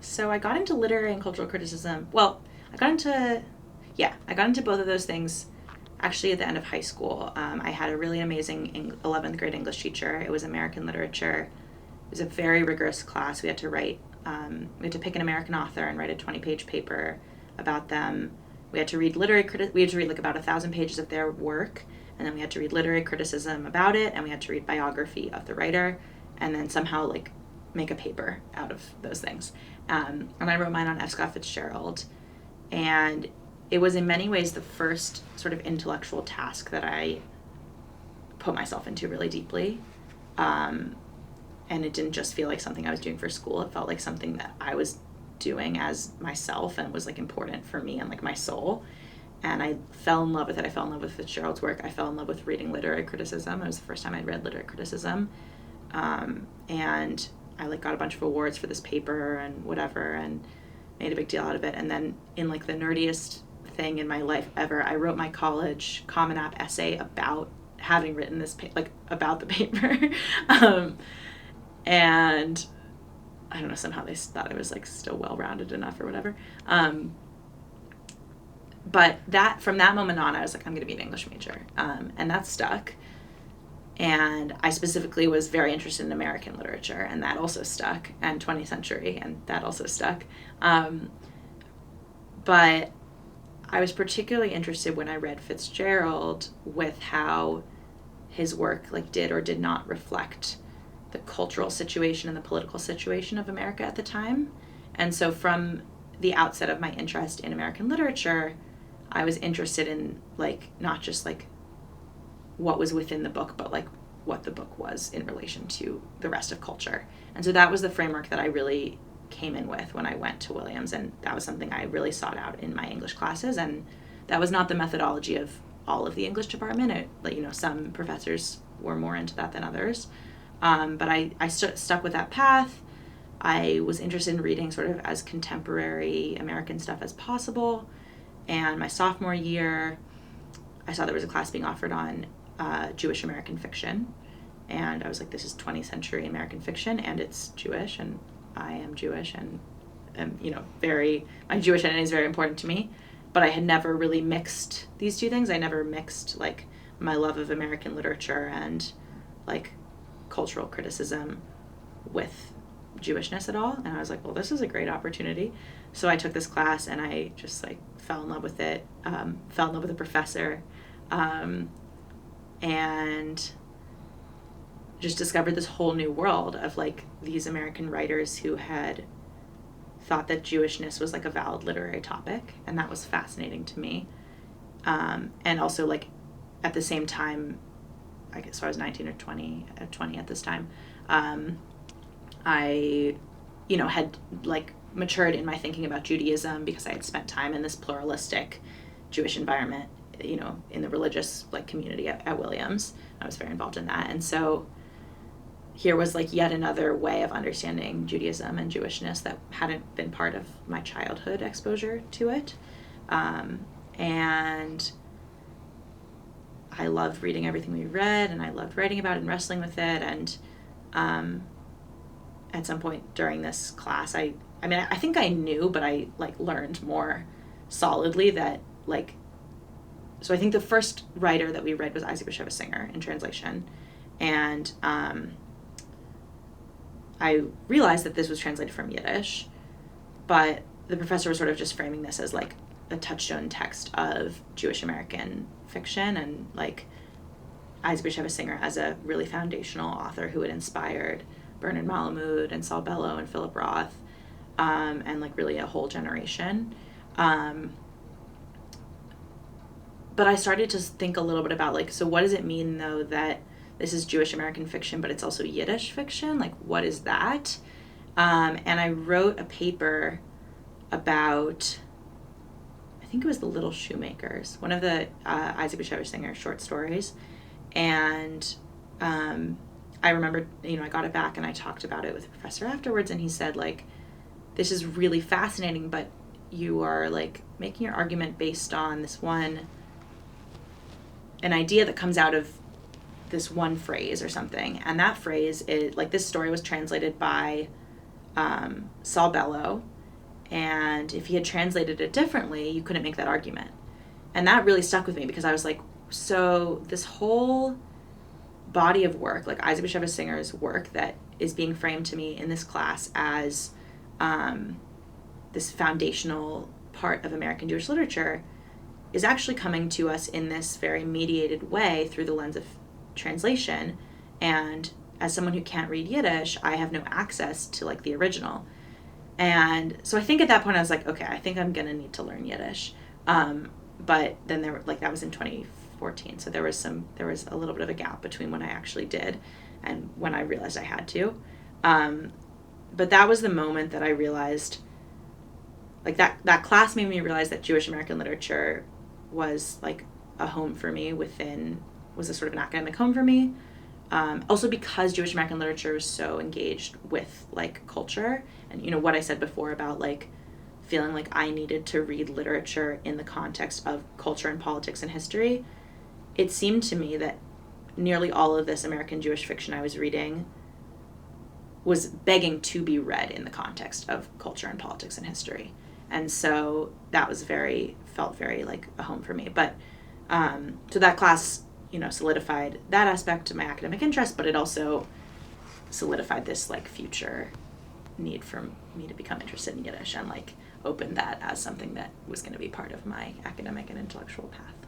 So I got into literary and cultural criticism. Well, I got into both of those things actually at the end of high school. I had a really amazing 11th grade English teacher. It was American literature. It was a very rigorous class. We had to pick an American author and write a 20-page paper about them. We had to read like about 1,000 pages of their work, and then we had to read literary criticism about it, and we had to read biography of the writer, and then somehow like make a paper out of those things. And I wrote mine on F. Scott Fitzgerald, and it was in many ways the first sort of intellectual task that I put myself into really deeply. And it didn't just feel like something I was doing for school. It felt like something that I was doing as myself, and it was like important for me and like my soul. And I fell in love with it. I fell in love with Fitzgerald's work. I fell in love with reading literary criticism. It was the first time I'd read literary criticism. And I like got a bunch of awards for this paper and whatever, and made a big deal out of it. And then in like the nerdiest thing in my life ever, I wrote my college Common App essay about having written this about the paper. And I don't know, somehow they thought I was like still well-rounded enough or whatever. But from that moment on, I was like, I'm going to be an English major. And that stuck. And I specifically was very interested in American literature, and that also stuck, and 20th century, and that also stuck. But I was particularly interested when I read Fitzgerald with how his work like did or did not reflect the cultural situation and the political situation of America at the time. And so from the outset of my interest in American literature, I was interested in like not just like what was within the book, but like what the book was in relation to the rest of culture. And so that was the framework that I really came in with when I went to Williams, and that was something I really sought out in my English classes. And that was not the methodology of all of the English department. Some professors were more into that than others. But I stuck with that path. I was interested in reading sort of as contemporary American stuff as possible. And my sophomore year, I saw there was a class being offered on Jewish American fiction. And I was like, this is 20th century American fiction, and it's Jewish, and I am Jewish, and my Jewish identity is very important to me. But I had never really mixed these two things. I never mixed like my love of American literature and like cultural criticism with Jewishness at all. And I was like, well, this is a great opportunity. So I took this class, and I just like fell in love with it, fell in love with the professor, and just discovered this whole new world of like these American writers who had thought that Jewishness was like a valid literary topic, and that was fascinating to me. And also like at the same time, I guess I was 19 or 20 at this time, I had like matured in my thinking about Judaism because I had spent time in this pluralistic Jewish environment, in the religious like community at Williams. I was very involved in that. And so here was like yet another way of understanding Judaism and Jewishness that hadn't been part of my childhood exposure to it. And I loved reading everything we read, and I loved writing about it and wrestling with it. And at some point during this class, I think I knew, but I like learned more solidly that like, so I think the first writer that we read was Isaac Bashevis Singer in translation. And I realized that this was translated from Yiddish, but the professor was sort of just framing this as like a touchstone text of Jewish American fiction, and like Isaac Bashevis Singer as a really foundational author who had inspired Bernard Malamud and Saul Bellow and Philip Roth, and like really a whole generation. But I started to think a little bit about like, so what does it mean though that this is Jewish American fiction, but it's also Yiddish fiction? Like, what is that? And I wrote a paper about, I think it was The Little Shoemakers, one of the Isaac Bashevis Singer short stories. And I remember, I got it back and I talked about it with the professor afterwards, and he said, like, this is really fascinating, but you are like making your argument based on an idea that comes out of this one phrase or something. And that phrase is like, this story was translated by Saul Bellow, And if he had translated it differently, you couldn't make that argument. And that really stuck with me because I was like, so this whole body of work, like Isaac Bashevis Singer's work that is being framed to me in this class as this foundational part of American Jewish literature, is actually coming to us in this very mediated way through the lens of translation. And as someone who can't read Yiddish, I have no access to like the original. And so I think at that point I was like, okay, I think I'm gonna need to learn Yiddish. But then there were, like, that was in 2014, so there was a little bit of a gap between when I actually did and when I realized I had to. But that was the moment that I realized, like, that class made me realize that Jewish American literature was like a home for me was a sort of an academic home for me. Also because Jewish American literature is so engaged with like culture, and you know what I said before about like feeling like I needed to read literature in the context of culture and politics and history. It seemed to me that nearly all of this American Jewish fiction I was reading was begging to be read in the context of culture and politics and history. And so that was felt very like a home for me. But so that class, you know, solidified that aspect of my academic interest, but it also solidified this like future need for me to become interested in Yiddish and like opened that as something that was going to be part of my academic and intellectual path.